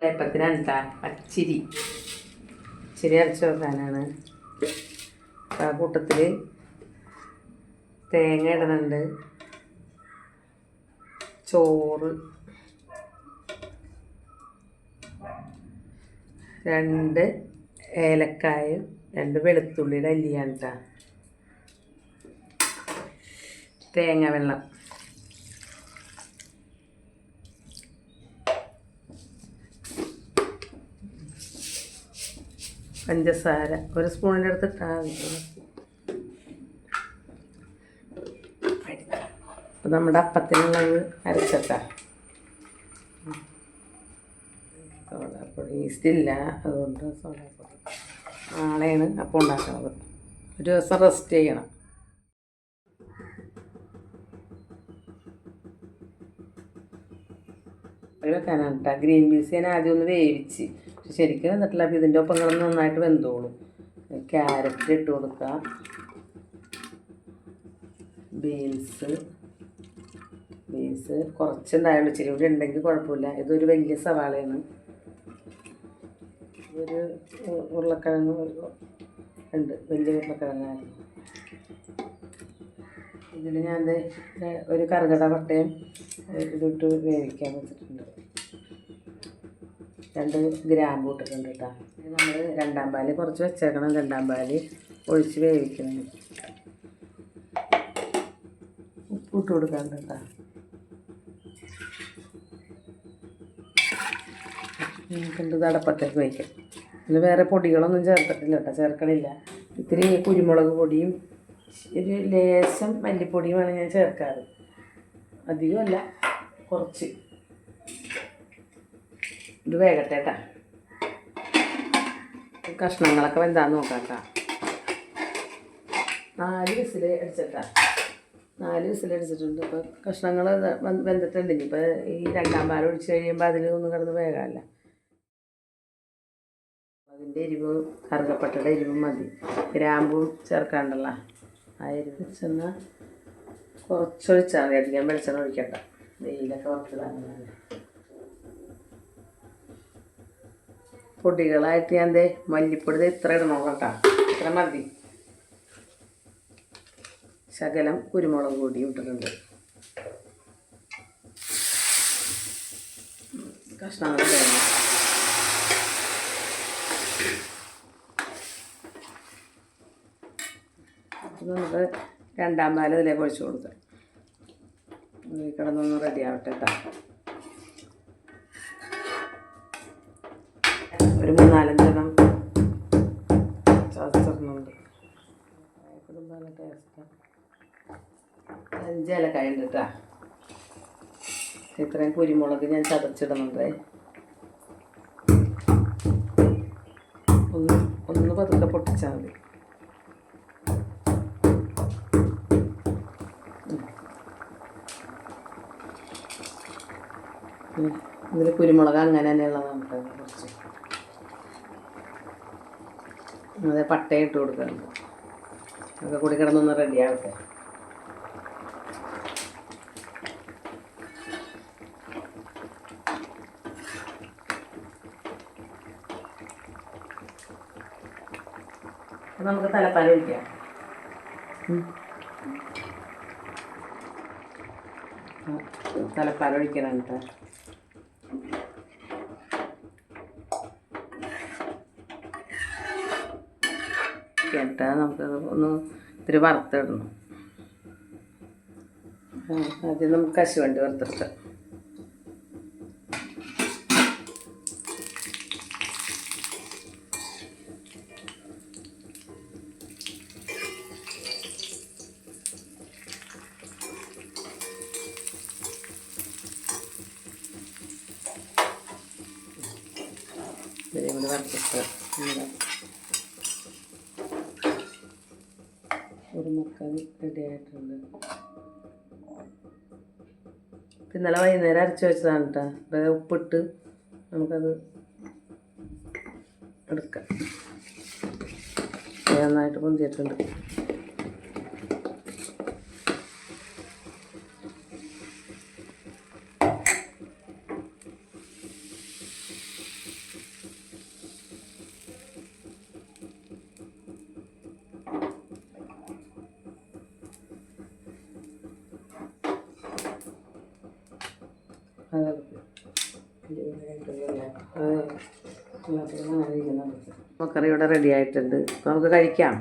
വെപ്പത്തിനാണ് കേട്ടോ പച്ചിരി അരച്ച് വെക്കാനാണ്. ആ കൂട്ടത്തിൽ തേങ്ങ ഇടുന്നുണ്ട്, ചോറ്, 2 ഏലക്കായും 2 വെളുത്തുള്ളിയുടെ അല്ലിയാണ് കേട്ടോ, തേങ്ങ വെള്ളം, പഞ്ചസാര 1 സ്പൂണിൻ്റെ അടുത്ത് ഇട്ടാൽ അപ്പോൾ നമ്മുടെ അപ്പത്തിനുള്ളത് അരച്ചട്ടാ. സോഡാപ്പൊടി ഈസ്റ്റില്ല, അതുകൊണ്ട് സോഡാപ്പൊടി. നാളെയാണ് അപ്പം ഉണ്ടാക്കുന്നത്. ഒരു ദിവസം റെസ്റ്റ് ചെയ്യണം. വെക്കാനാണ് കേട്ടോ. ഗ്രീൻ പീസ് ഞാൻ ആദ്യം ഒന്ന് വേവിച്ച്, പക്ഷെ ശരിക്കും വന്നിട്ടില്ല. അപ്പോൾ ഇതിൻ്റെ ഒപ്പം കിടന്ന് നന്നായിട്ട് വെന്തോളും. ക്യാരറ്റ് ഇട്ട് കൊടുക്കുക, ബീൻസ് കുറച്ചുണ്ടായുള്ളൂ, ഇച്ചിരി കൂടി ഉണ്ടെങ്കിൽ കുഴപ്പമില്ല. ഇതൊരു വലിയ സവാളയാണ്. ഒരു ഉരുളക്കിഴങ്ങ് ഉണ്ട്, വലിയ ഉരുളക്കിഴങ്ങായിരുന്നു. ഇതിൽ ഞാൻ ഒരു കറുകട പട്ടയും ഇതിട്ട് വേവിക്കാൻ വെച്ചിട്ടുണ്ട്. 2 ഗ്രാമ്പ് ഇട്ടിട്ടുണ്ട് കേട്ടോ. നമ്മൾ 2ാം പാല് കുറച്ച് വെച്ചേക്കണം, 2ാം പാല് ഒഴിച്ച് വേവിക്കണം. ഉപ്പിട്ട് കൊടുക്കാറുണ്ട് കേട്ടോ. നമുക്കുണ്ട് തടപ്പത്തേക്ക് വയ്ക്കാം. ഇതിൽ വേറെ പൊടികളൊന്നും ചേർത്തിട്ടില്ല കേട്ടോ, ചേർക്കണില്ല. ഇത്തിരി കുരുമുളക് പൊടിയും ഒരു ലേശം മല്ലിപ്പൊടിയുമാണ് ഞാൻ ചേർക്കാറ്, അധികമല്ല, കുറച്ച്. ഇത് വേഗട്ടെ കേട്ടോ. കഷ്ണങ്ങളൊക്കെ വെന്താന്ന് നോക്കാം കേട്ടോ. 4 വിസിൽ അടിച്ചിട്ടാ, 4 വിസിൽ അടിച്ചിട്ടുണ്ട്. ഇപ്പോൾ കഷ്ണങ്ങൾ വെന്തിട്ടുണ്ട്. ഇനിയിപ്പോൾ ഈ 2ാം പാൽ ഒഴിച്ച് കഴിയുമ്പോൾ അതിൽ ഒന്ന് കിടന്ന് വേഗമല്ല. അതിൻ്റെ എരിവ്, കറുകപ്പട്ടയുടെ എരിവും മതി, ഗ്രാമ്പും ചേർക്കാണ്ടല്ലോ. ആ എരിവ് വെച്ചെന്നാൽ കുറച്ചൊഴിച്ചാൽ മതി, അധികം വെളിച്ചെണ്ണ ഒഴിക്കണ്ട. നെയ്യിലൊക്കെ വറുത്തതാണ്. പൊടികളായിട്ട് ഞാൻ മല്ലിപ്പൊടി ഇത്ര ഇടണം കേട്ടോ, ഇത്ര മതി. ശകലം കുരുമുളക് പൊടി ഇട്ടിട്ടുണ്ട്. കഷ്ണങ്ങൾ വേണം. നമുക്ക് 2ാം പാൽ ഇതിലേക്ക് ഒഴിച്ച് കൊടുക്കാം. കിടന്നൊന്ന് റെഡി ആവട്ടെ കേട്ടോ. ഒരു 3-4 എണ്ണം ചതച്ചിടുന്നുണ്ട്. നല്ല ടേസ്റ്റാണ്. 5 ഏലക്കായ ഉണ്ട് കേട്ടോ. ഇത്രയും കുരുമുളക് ഞാൻ ചതച്ചിടുന്നുണ്ട്. ഒന്ന് പതുക്കെ പൊട്ടിച്ചാൽ മതി. ഇതിൽ കുരുമുളക് അങ്ങനെ തന്നെയുള്ളത് നമുക്ക് കുറച്ച്. അതെ, പട്ടയും ഇട്ട് കൊടുക്കുന്നുണ്ട്. അതൊക്കെ കൂടി കിടന്നൊന്ന് റെഡി ആവട്ടെ. നമുക്ക് തലപ്പാൽ ഒഴിക്കാം. തലപ്പാൽ ഒഴിക്കണം കേട്ടോ. കേട്ടാ നമുക്ക് ഒന്ന് ഇത്തിരി വറുത്തിടണം. ആദ്യം നമുക്ക് കശുവണ്ടി വറുത്തെടുക്കാം. ഇതിനെ കൂടി വറുത്തിട്ട് ഒരു മുക്കാൽ റെഡി ആയിട്ടുണ്ട്. ഇന്നലെ വൈകുന്നേരം അരച്ച് വെച്ചതാണ് കേട്ടോ. അപ്പോൾ ഉപ്പിട്ട് നമുക്കത് എടുക്കാം. നന്നായിട്ട് പൊന്തിയിട്ടുണ്ട്. കറി ഇവിടെ റെഡി ആയിട്ടുണ്ട്. നമുക്ക് കഴിക്കാം.